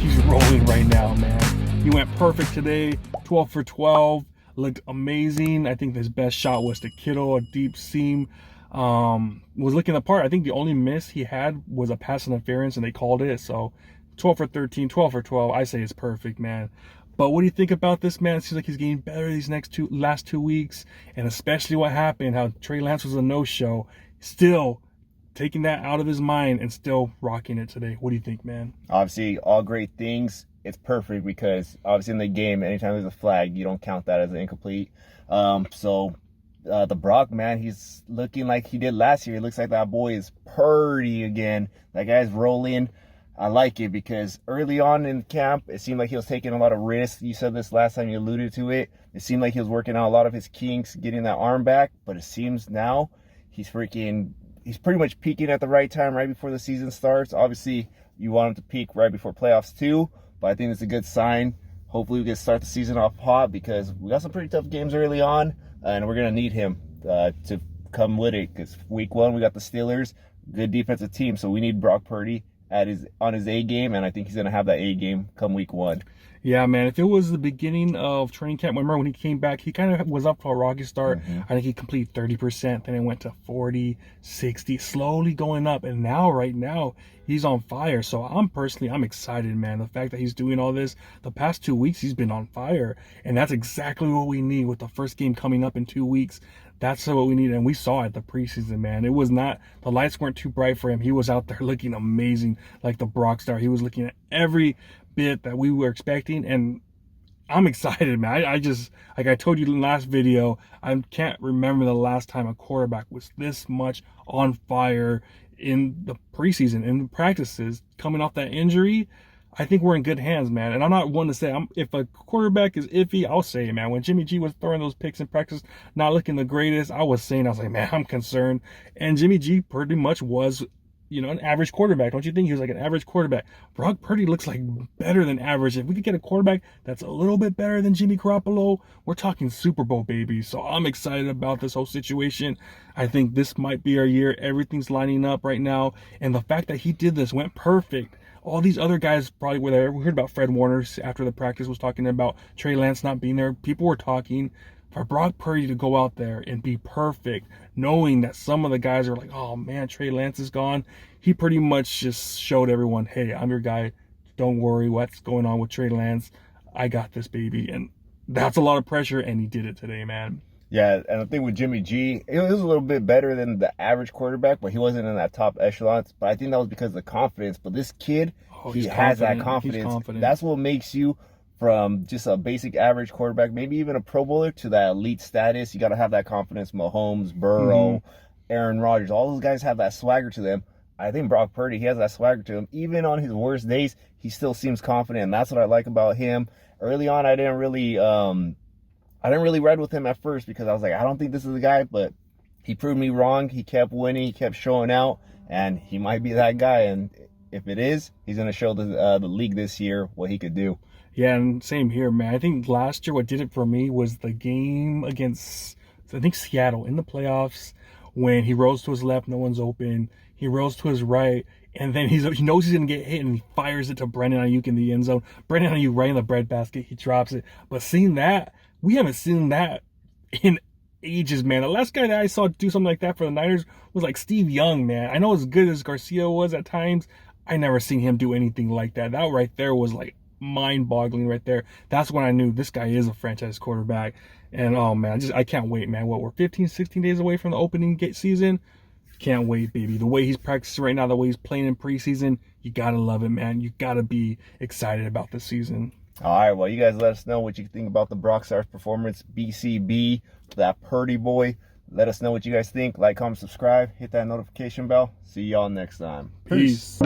he's rolling right now, man. He went perfect today, 12 for 12, looked amazing. I think his best shot was to Kittle, a deep seam. Was looking the part. I think the only miss he had was a pass interference, and they called it. So 12 for 13, 12 for 12. I say it's perfect, man. But what do you think about this, man? It seems like he's getting better these last 2 weeks, and especially what happened, how Trey Lance was a no-show. Still taking that out of his mind and still rocking it today. What do you think, man? Obviously, all great things. It's perfect because obviously in the game, anytime there's a flag, you don't count that as an incomplete. The Brock, man, he's looking like he did last year. It looks like that boy is Purdy again. That guy's rolling. I like it because early on in camp, it seemed like he was taking a lot of risks. You said this last time, you alluded to it. It seemed like he was working out a lot of his kinks, getting that arm back. But it seems now he's pretty much peaking at the right time, right before the season starts. Obviously, you want him to peak right before playoffs too, but I think it's a good sign. Hopefully we can start the season off hot because we got some pretty tough games early on, and we're going to need him to come with it because week 1 we got the Steelers, good defensive team, so we need Brock Purdy on his A game, and I think he's going to have that A game come week 1. Yeah, man, if it was the beginning of training camp, remember when he came back, he kind of was up to a rocky start. I think he completed 30%, then it went to 40, 60, slowly going up. And now, right now, he's on fire. So I'm excited, man. The fact that he's doing all this, the past 2 weeks, he's been on fire. And that's exactly what we need with the first game coming up in 2 weeks. That's what we need, and we saw it the preseason, man. It was not, the lights weren't too bright for him. He was out there looking amazing, like the Brock star. He was looking at every bit that we were expecting, and I'm excited, man. I just, like I told you in the last video, I can't remember the last time a quarterback was this much on fire in the preseason, in the practices, coming off that injury. I think we're in good hands, man. And I'm not one to say, if a quarterback is iffy, I'll say it, man. When Jimmy G was throwing those picks in practice, not looking the greatest, I was like, man, I'm concerned. And Jimmy G pretty much was, an average quarterback. Don't you think he was like an average quarterback? Brock Purdy looks like better than average. If we could get a quarterback that's a little bit better than Jimmy Garoppolo, we're talking Super Bowl, baby. So I'm excited about this whole situation. I think this might be our year. Everything's lining up right now. And the fact that he did this went perfect. All these other guys probably were there. We heard about Fred Warner after the practice was talking about Trey Lance not being there. People were talking. For Brock Purdy to go out there and be perfect, knowing that some of the guys are like, oh man, Trey Lance is gone. He pretty much just showed everyone, hey, I'm your guy. Don't worry what's going on with Trey Lance. I got this, baby. And that's a lot of pressure, and he did it today, man. Yeah, and the thing with Jimmy G, it was a little bit better than the average quarterback, but he wasn't in that top echelon. But I think that was because of the confidence. But this kid, he has that confidence. That's what makes you from just a basic average quarterback, maybe even a Pro Bowler, to that elite status. You got to have that confidence. Mahomes, Burrow, Aaron Rodgers, all those guys have that swagger to them. I think Brock Purdy, he has that swagger to him. Even on his worst days, he still seems confident, and that's what I like about him. Early on, I didn't really ride with him at first because I was like, I don't think this is the guy, but he proved me wrong. He kept winning, he kept showing out, and he might be that guy. And if it is, he's going to show the league this year what he could do. Yeah, and same here, man. I think last year what did it for me was the game against, I think, Seattle in the playoffs when he rolls to his left, no one's open. He rolls to his right, and then he knows he's going to get hit, and he fires it to Brandon Ayuk in the end zone. Brandon Ayuk right in the breadbasket. He drops it. But seeing that, we haven't seen that in ages, man. The last guy that I saw do something like that for the Niners was like Steve Young, man. I know as good as Garcia was at times, I never seen him do anything like that. That right there was like mind-boggling right there. That's when I knew this guy is a franchise quarterback. And oh man, I can't wait, man. We're 15, 16 days away from the opening season. Can't wait, baby. The way he's practicing right now, the way he's playing in preseason, you gotta love it, man. You gotta be excited about this season. All right, well, you guys let us know what you think about the Brock Stars performance. BCB, that Purdy boy. Let us know what you guys think. Like, comment, subscribe. Hit that notification bell. See y'all next time. Peace.